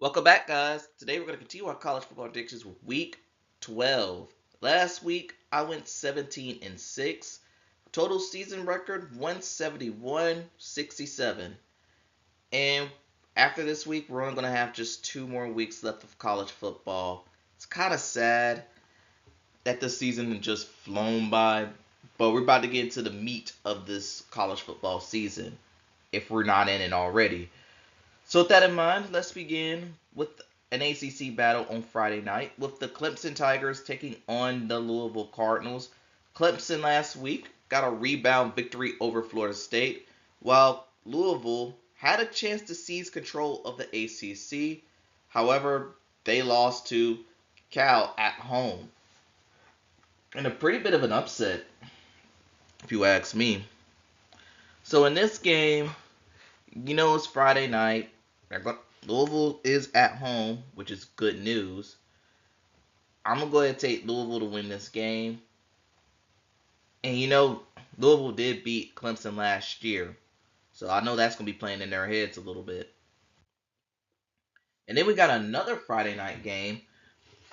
Welcome back, guys. Today we're going to continue our college football predictions with week 12. Last week I went 17 and 6. Total season record 171-67. And after this week, we're only going to have just 2 more weeks left of college football. It's kind of sad that this season has just flown by, but we're about to get into the meat of this college football season if we're not in it already. So with that in mind, let's begin with an ACC battle on Friday night with the Clemson Tigers taking on the Louisville Cardinals. Clemson last week got a rebound victory over Florida State, while Louisville had a chance to seize control of the ACC. However, they lost to Cal at home. And a pretty bit of an upset, if you ask me. So in this game, it's Friday night. Louisville is at home, which is good news. I'm gonna go ahead and take Louisville to win this game. And Louisville did beat Clemson last year, so I know that's gonna be playing in their heads a little bit. And then we got another Friday night game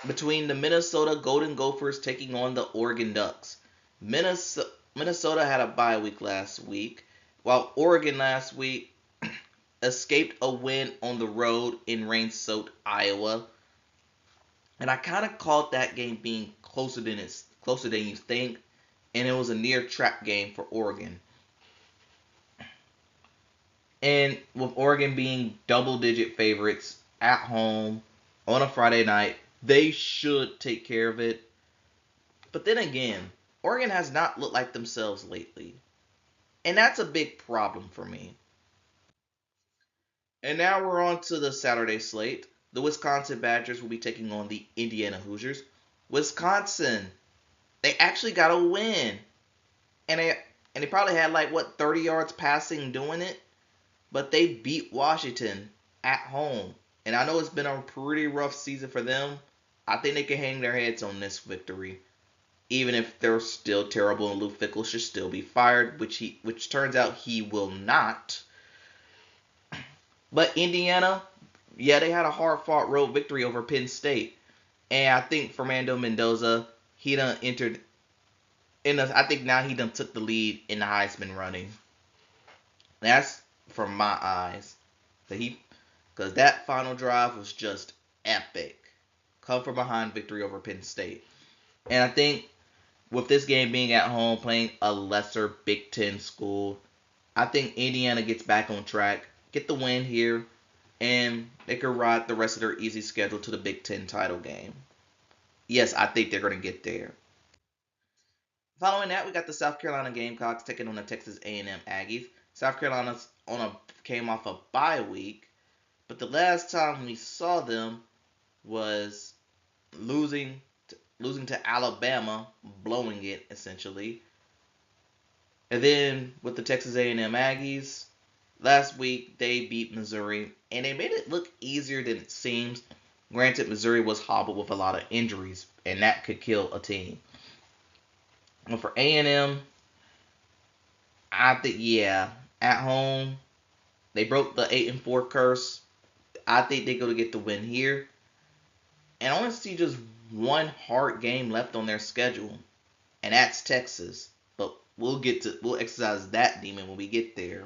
between the Minnesota Golden Gophers taking on the Oregon Ducks. Minnesota had a bye week last week, while Oregon last week escaped a win on the road in rain-soaked Iowa. And I kind of called that game being closer than you think, and it was a near trap game for Oregon. And with Oregon being double-digit favorites at home on a Friday night, they should take care of it. But then again, Oregon has not looked like themselves lately, and that's a big problem for me. And now we're on to the Saturday slate. The Wisconsin Badgers will be taking on the Indiana Hoosiers. Wisconsin, they actually got a win. And they probably had 30 yards passing doing it, but they beat Washington at home. And I know it's been a pretty rough season for them. I think they can hang their heads on this victory, even if they're still terrible and Lou Fickle should still be fired, which turns out he will not. But Indiana, yeah, they had a hard-fought road victory over Penn State, and I think Fernando Mendoza, he done entered I think now he done took the lead in the Heisman running. That's from my eyes. Because that final drive was just epic. Come from behind victory over Penn State. And I think with this game being at home, playing a lesser Big Ten school, I think Indiana gets back on track, get the win here, and they could ride the rest of their easy schedule to the Big Ten title game. Yes, I think they're going to get there. Following that, we got the South Carolina Gamecocks taking on the Texas A&M Aggies. South Carolina's came off a bye week, but the last time we saw them was losing losing to Alabama, blowing it essentially. And then with the Texas A&M Aggies, last week they beat Missouri, and they made it look easier than it seems. Granted, Missouri was hobbled with a lot of injuries, and that could kill a team. And for A&M, I think at home they broke the 8-4 curse. I think they're gonna get the win here, and I want to see just one hard game left on their schedule, and that's Texas. But we'll exercise that demon when we get there.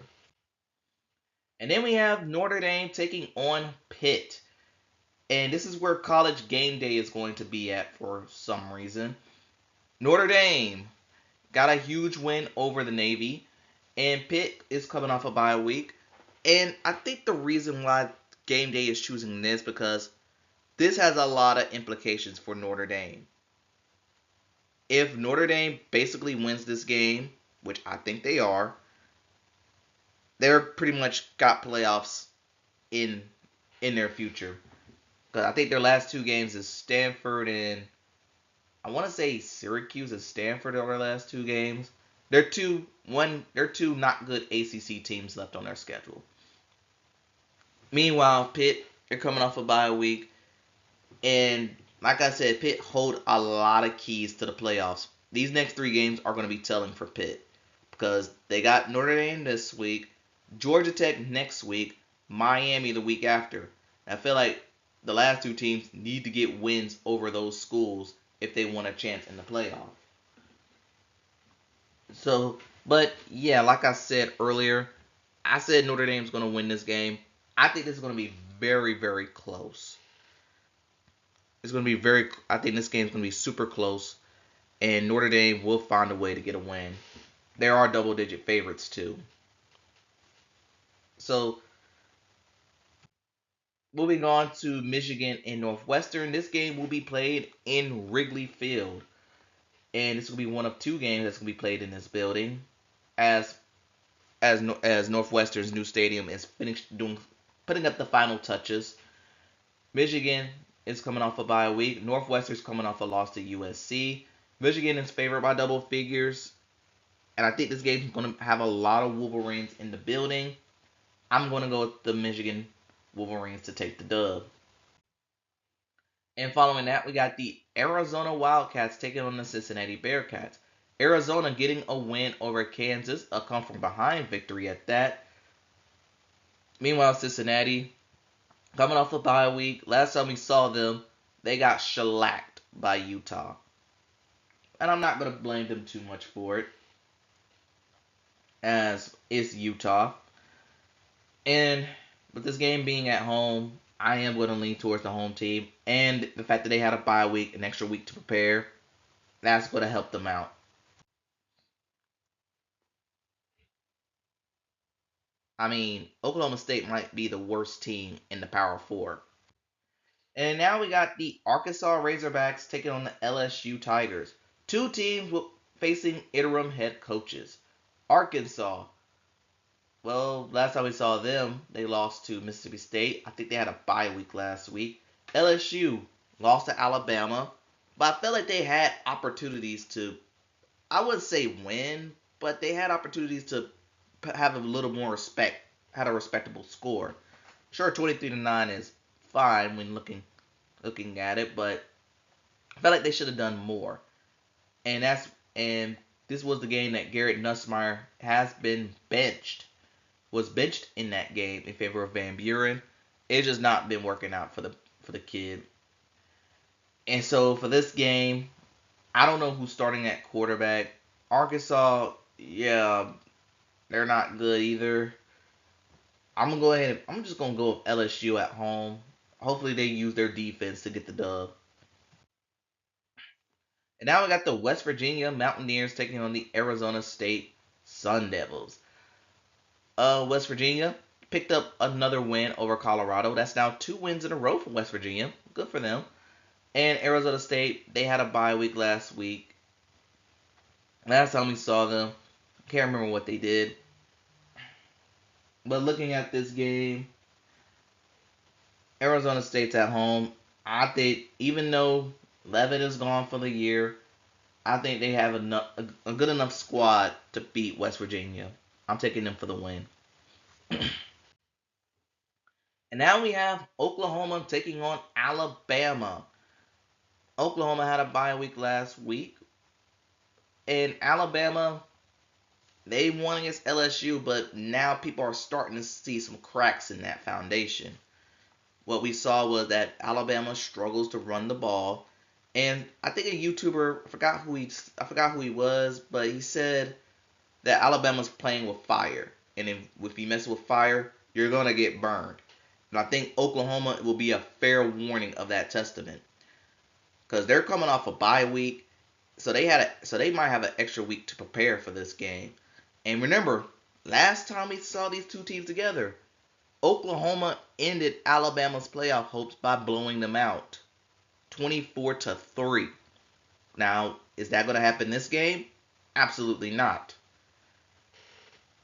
And then we have Notre Dame taking on Pitt. And this is where college game day is going to be at for some reason. Notre Dame got a huge win over the Navy, and Pitt is coming off a bye week. And I think the reason why game day is choosing this because this has a lot of implications for Notre Dame. If Notre Dame basically wins this game, which I think they are, they're pretty much got playoffs in their future. Because I think their last two games is Stanford and I want to say Syracuse and Stanford are their last two games. They're two not good ACC teams left on their schedule. Meanwhile, Pitt, they're coming off a bye week, and like I said, Pitt hold a lot of keys to the playoffs. These next three games are going to be telling for Pitt because they got Notre Dame this week, Georgia Tech next week, Miami the week after. I feel like the last two teams need to get wins over those schools if they want a chance in the playoff. So, but yeah, like I said earlier, I said Notre Dame's going to win this game. I think this is going to be very, very close. It's going to be very. I think this game is going to be super close, and Notre Dame will find a way to get a win. There are double-digit favorites too. So, moving on to Michigan and Northwestern, this game will be played in Wrigley Field, and this will be one of two games that's going to be played in this building, as as Northwestern's new stadium is finished doing putting up the final touches. Michigan is coming off a bye week. Northwestern's coming off a loss to USC. Michigan is favored by double figures, and I think this game is going to have a lot of Wolverines in the building. I'm going to go with the Michigan Wolverines to take the dub. And following that, we got the Arizona Wildcats taking on the Cincinnati Bearcats. Arizona getting a win over Kansas, a come from behind victory at that. Meanwhile, Cincinnati coming off a bye week. Last time we saw them, they got shellacked by Utah. And I'm not going to blame them too much for it, as it's Utah. And with this game being at home, I am going to lean towards the home team. And the fact that they had a bye week, an extra week to prepare, that's going to help them out. I mean, Oklahoma State might be the worst team in the Power Four. And now we got the Arkansas Razorbacks taking on the LSU Tigers. Two teams facing interim head coaches. Arkansas, well, last time we saw them, they lost to Mississippi State. I think they had a bye week last week. LSU lost to Alabama, but I felt like they had opportunities to, I wouldn't say win, but they had opportunities to have a little more respect, had a respectable score. Sure, 23-9 is fine when looking at it, but I felt like they should have done more. And this was the game that Garrett Nussmeier has been benched. Was benched in that game in favor of Van Buren. It's just not been working out for the kid. And so for this game, I don't know who's starting at quarterback. Arkansas, yeah, they're not good either. I'm just gonna go with LSU at home. Hopefully they use their defense to get the dub. And now we got the West Virginia Mountaineers taking on the Arizona State Sun Devils. West Virginia picked up another win over Colorado. That's now 2 wins in a row for West Virginia. Good for them. And Arizona State, they had a bye week last week. Last time we saw them, can't remember what they did. But looking at this game, Arizona State's at home. I think even though Levitt is gone for the year, I think they have a good enough squad to beat West Virginia. I'm taking them for the win. And now we have Oklahoma taking on Alabama. Oklahoma had a bye week last week. And Alabama, they won against LSU, but now people are starting to see some cracks in that foundation. What we saw was that Alabama struggles to run the ball. And I think a YouTuber, I forgot who he was, but he said that Alabama's playing with fire. And if you mess with fire, you're going to get burned. And I think Oklahoma will be a fair warning of that testament. Because they're coming off a bye week. So they might have an extra week to prepare for this game. And remember, last time we saw these two teams together, Oklahoma ended Alabama's playoff hopes by blowing them out 24-3. Now, is that going to happen this game? Absolutely not.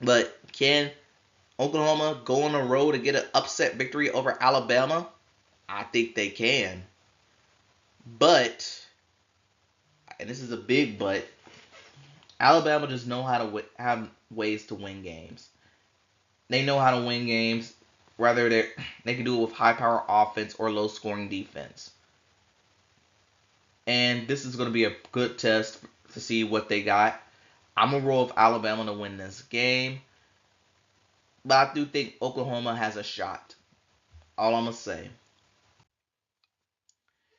But can Oklahoma go on the road to get an upset victory over Alabama? I think they can. But, and this is a big but, Alabama just know how to have ways to win games. They know how to win games, whether they can do it with high power offense or low scoring defense. And this is going to be a good test to see what they got. I'm going to roll with Alabama to win this game. But I do think Oklahoma has a shot. All I'm going to say.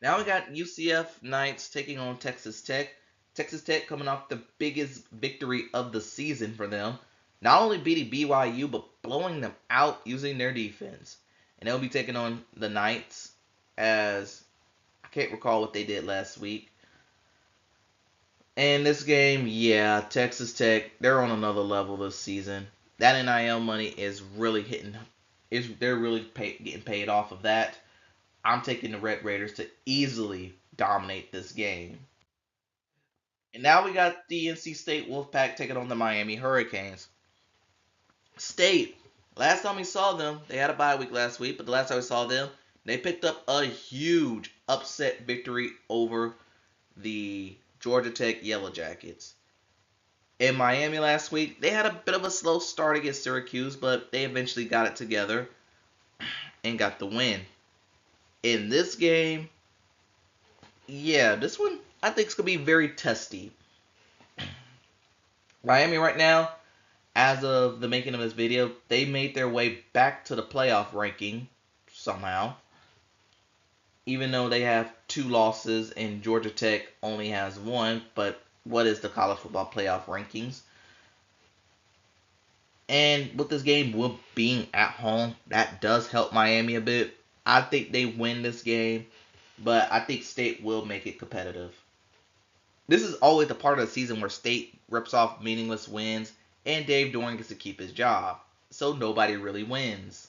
Now we got UCF Knights taking on Texas Tech. Texas Tech coming off the biggest victory of the season for them. Not only beating BYU, but blowing them out using their defense. And they'll be taking on the Knights, as I can't recall what they did last week. And this game, yeah, Texas Tech, they're on another level this season. That NIL money is really hitting, they're really getting paid off of that. I'm taking the Red Raiders to easily dominate this game. And now we got the NC State Wolfpack taking on the Miami Hurricanes. State, last time we saw them, they had a bye week last week, but the last time we saw them, they picked up a huge upset victory over the Georgia Tech Yellow Jackets. In Miami last week, they had a bit of a slow start against Syracuse, but they eventually got it together and got the win. In this game, yeah, this one I think is going to be very testy. Miami right now, as of the making of this video, they made their way back to the playoff ranking somehow. Even though they have 2 losses and Georgia Tech only has 1, but what is the college football playoff rankings? And with this game being at home, that does help Miami a bit. I think they win this game, but I think State will make it competitive. This is always the part of the season where State rips off meaningless wins and Dave Doeren gets to keep his job. So nobody really wins.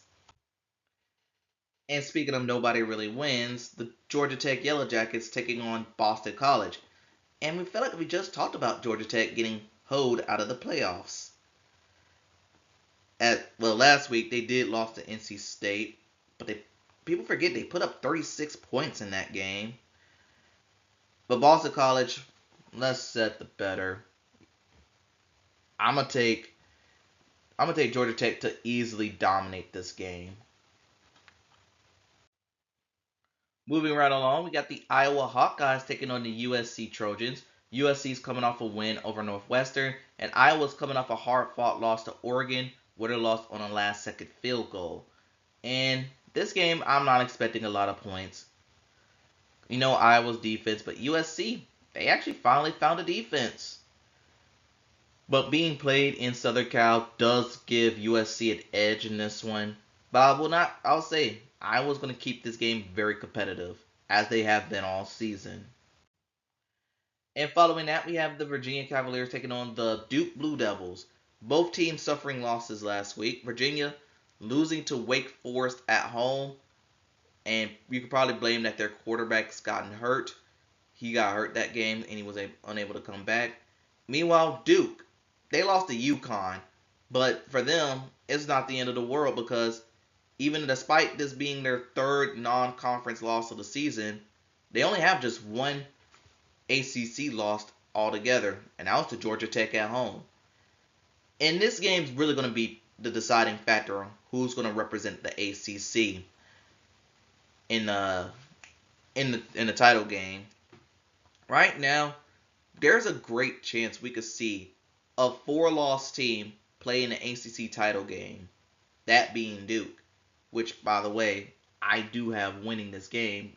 And speaking of nobody really wins, the Georgia Tech Yellow Jackets taking on Boston College. And we felt like we just talked about Georgia Tech getting hoed out of the playoffs. Last week they did lose to NC State, but people forget they put up 36 points in that game. But Boston College, let's set the better. I'm gonna take Georgia Tech to easily dominate this game. Moving right along, we got the Iowa Hawkeyes taking on the USC Trojans. USC's coming off a win over Northwestern, and Iowa's coming off a hard-fought loss to Oregon, where they lost on a last-second field goal. And this game, I'm not expecting a lot of points. You know Iowa's defense, but USC, they actually finally found a defense. But being played in Southern Cal does give USC an edge in this one. But I'll say Iowa's going to keep this game very competitive, as they have been all season. And following that, we have the Virginia Cavaliers taking on the Duke Blue Devils. Both teams suffering losses last week. Virginia losing to Wake Forest at home, and you could probably blame that their quarterback's gotten hurt. He got hurt that game, and he was unable to come back. Meanwhile, Duke, they lost to UConn, but for them, it's not the end of the world because even despite this being their 3rd non-conference loss of the season, they only have just one ACC loss altogether, and that was to Georgia Tech at home. And this game's really going to be the deciding factor on who's going to represent the ACC in the title game. Right now, there's a great chance we could see a 4-loss team play in the ACC title game, that being Duke, which, by the way, I do have winning this game,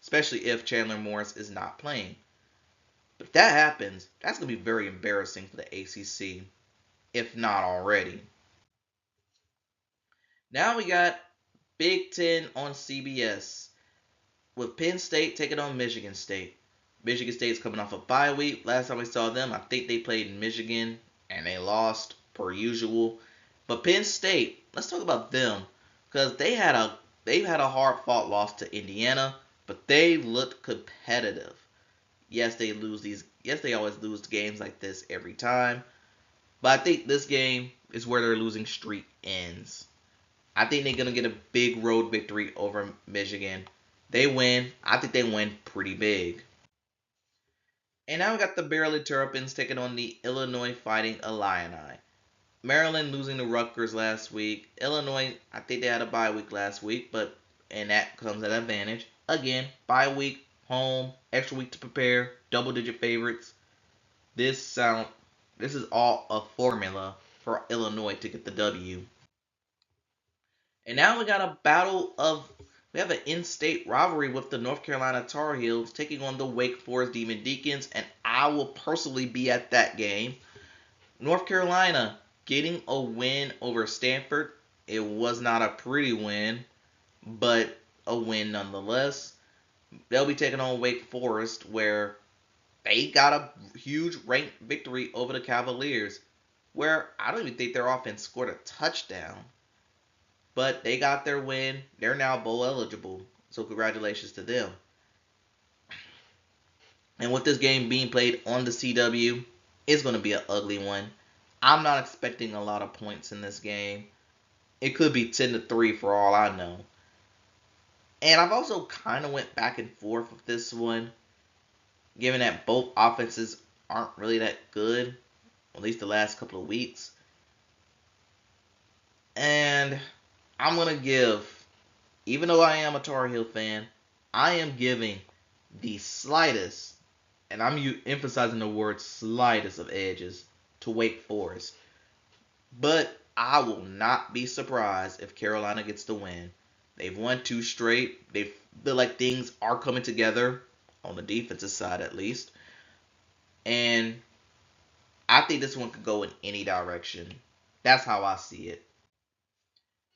especially if Chandler Morris is not playing. But if that happens, that's going to be very embarrassing for the ACC, if not already. Now we got Big Ten on CBS, with Penn State taking on Michigan State. Michigan State's coming off a bye week. Last time we saw them, I think they played in Michigan, and they lost, per usual. But Penn State, let's talk about them, because they've had a hard-fought loss to Indiana, but they looked competitive. Yes, they always lose games like this every time, but I think this game is where their losing streak ends. I think they're gonna get a big road victory over Michigan. They win. I think they win pretty big. And now we got the Maryland Terrapins taking on the Illinois Fighting Illini. Maryland losing to Rutgers last week. Illinois, I think they had a bye week last week, and that comes at an advantage. Again, bye week, home, extra week to prepare, double-digit favorites. This is all a formula for Illinois to get the W. And now we got a battle of We have an in-state rivalry with the North Carolina Tar Heels taking on the Wake Forest Demon Deacons, and I will personally be at that game. North Carolina getting a win over Stanford. It was not a pretty win, but a win nonetheless. They'll be taking on Wake Forest, where they got a huge ranked victory over the Cavaliers, where I don't even think their offense scored a touchdown. But they got their win. They're now bowl eligible. So congratulations to them. And with this game being played on the CW, it's going to be an ugly one. I'm not expecting a lot of points in this game. It could be 10-3 for all I know. And I've also kind of went back and forth with this one, given that both offenses aren't really that good, at least the last couple of weeks. And I'm going to give, even though I am a Tar Heel fan, I am giving the slightest, and I'm emphasizing the word slightest of edges, to Wake Forest. But I will not be surprised if Carolina gets the win. They've won 2 straight. They feel like things are coming together, on the defensive side at least. And I think this one could go in any direction. That's how I see it.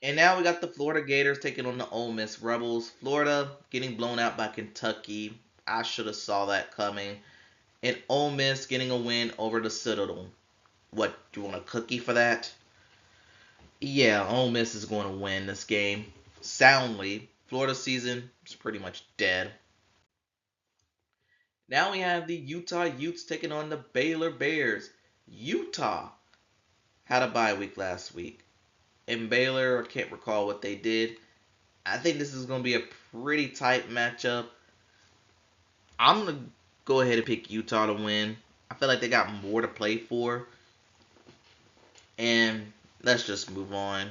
And now we got the Florida Gators taking on the Ole Miss Rebels. Florida getting blown out by Kentucky. I should have saw that coming. And Ole Miss getting a win over the Citadel. What, do you want a cookie for that? Yeah, Ole Miss is going to win this game soundly. Florida's season is pretty much dead. Now we have the Utah Utes taking on the Baylor Bears. Utah had a bye week last week. And Baylor, I can't recall what they did. I think this is going to be a pretty tight matchup. I'm going to go ahead and pick Utah to win. I feel like they got more to play for. And let's just move on.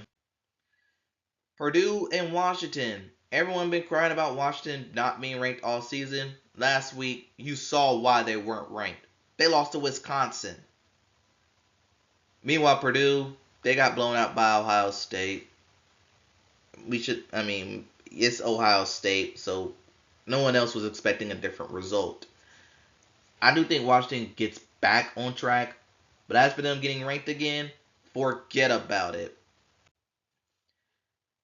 Purdue and Washington. Everyone been crying about Washington not being ranked all season. Last week, you saw why they weren't ranked. They lost to Wisconsin. Meanwhile, Purdue, they got blown out by Ohio State. It's Ohio State, so no one else was expecting a different result. I do think Washington gets back on track, but as for them getting ranked again, forget about it.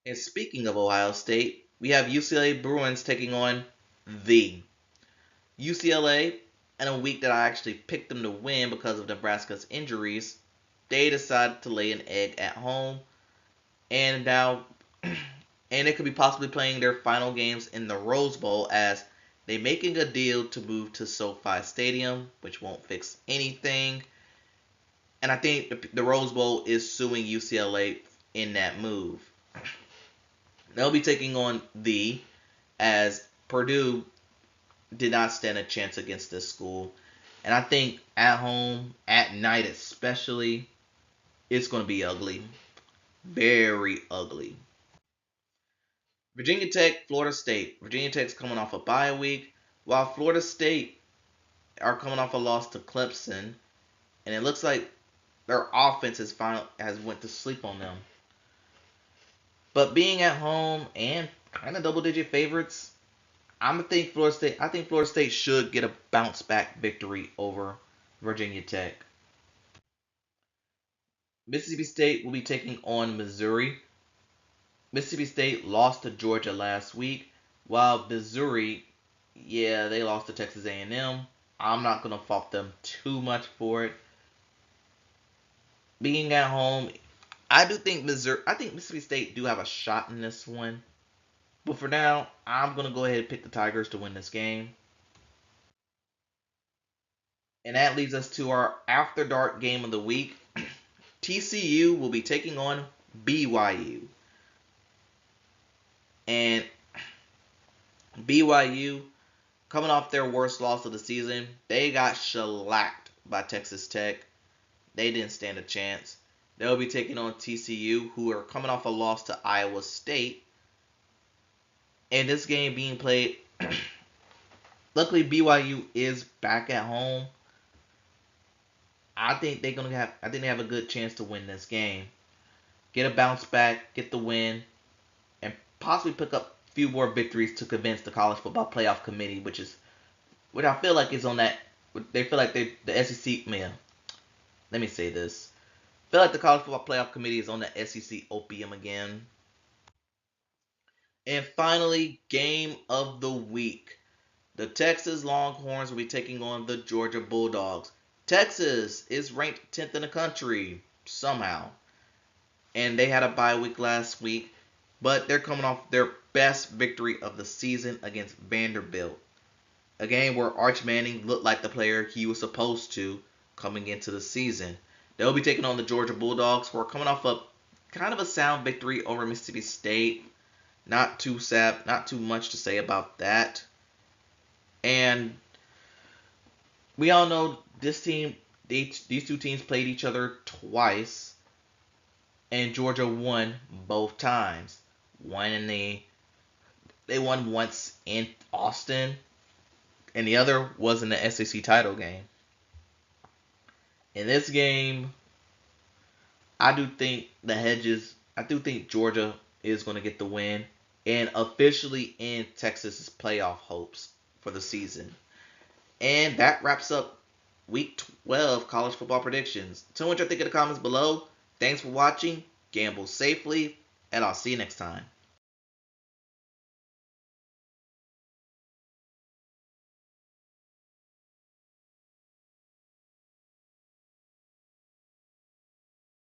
And speaking of Ohio State, we have UCLA Bruins taking on the UCLA. In a week that I actually picked them to win because of Nebraska's injuries, they decided to lay an egg at home, and now and they could be possibly playing their final games in the Rose Bowl as they're making a deal to move to SoFi Stadium, which won't fix anything. And I think the Rose Bowl is suing UCLA in that move. They'll be taking on as Purdue did not stand a chance against this school. And I think at home, at night especially, it's going to be ugly. Very ugly. Virginia Tech, Florida State. Virginia Tech's coming off a bye week, while Florida State are coming off a loss to Clemson, and it looks like their offense has went to sleep on them. But being at home and kind of double-digit favorites, I think Florida State should get a bounce back victory over Virginia Tech. Mississippi State will be taking on Missouri. Mississippi State lost to Georgia last week, while Missouri, yeah, they lost to Texas A&M. I'm not going to fault them too much for it. Being at home, I think Mississippi State do have a shot in this one. But for now, I'm going to go ahead and pick the Tigers to win this game. And that leads us to our After Dark game of the week. TCU will be taking on BYU. And BYU, coming off their worst loss of the season, they got shellacked by Texas Tech. They didn't stand a chance. They'll be taking on TCU, who are coming off a loss to Iowa State. And this game being played, luckily BYU is back at home. I think they have a good chance to win this game. Get a bounce back, get the win, and possibly pick up few more victories to convince the College Football Playoff Committee, which I feel like is on that. They feel like the SEC. Man, let me say this. I feel like the College Football Playoff Committee is on the SEC opium again. And finally, game of the week. The Texas Longhorns will be taking on the Georgia Bulldogs. Texas is ranked 10th in the country somehow. And they had a bye week last week, but they're coming off their best victory of the season against Vanderbilt. A game where Arch Manning looked like the player he was supposed to coming into the season. They'll be taking on the Georgia Bulldogs, who are coming off a kind of a sound victory over Mississippi State. Not too sad, not too much to say about that. And we all know this team, these two teams played each other twice, and Georgia won both times. They won once in Austin, and the other was in the SEC title game. In this game, I do think Georgia is going to get the win and officially end Texas's playoff hopes for the season. And that wraps up Week 12 college football predictions. Tell me what you think in the comments below. Thanks for watching. Gamble safely, and I'll see you next time.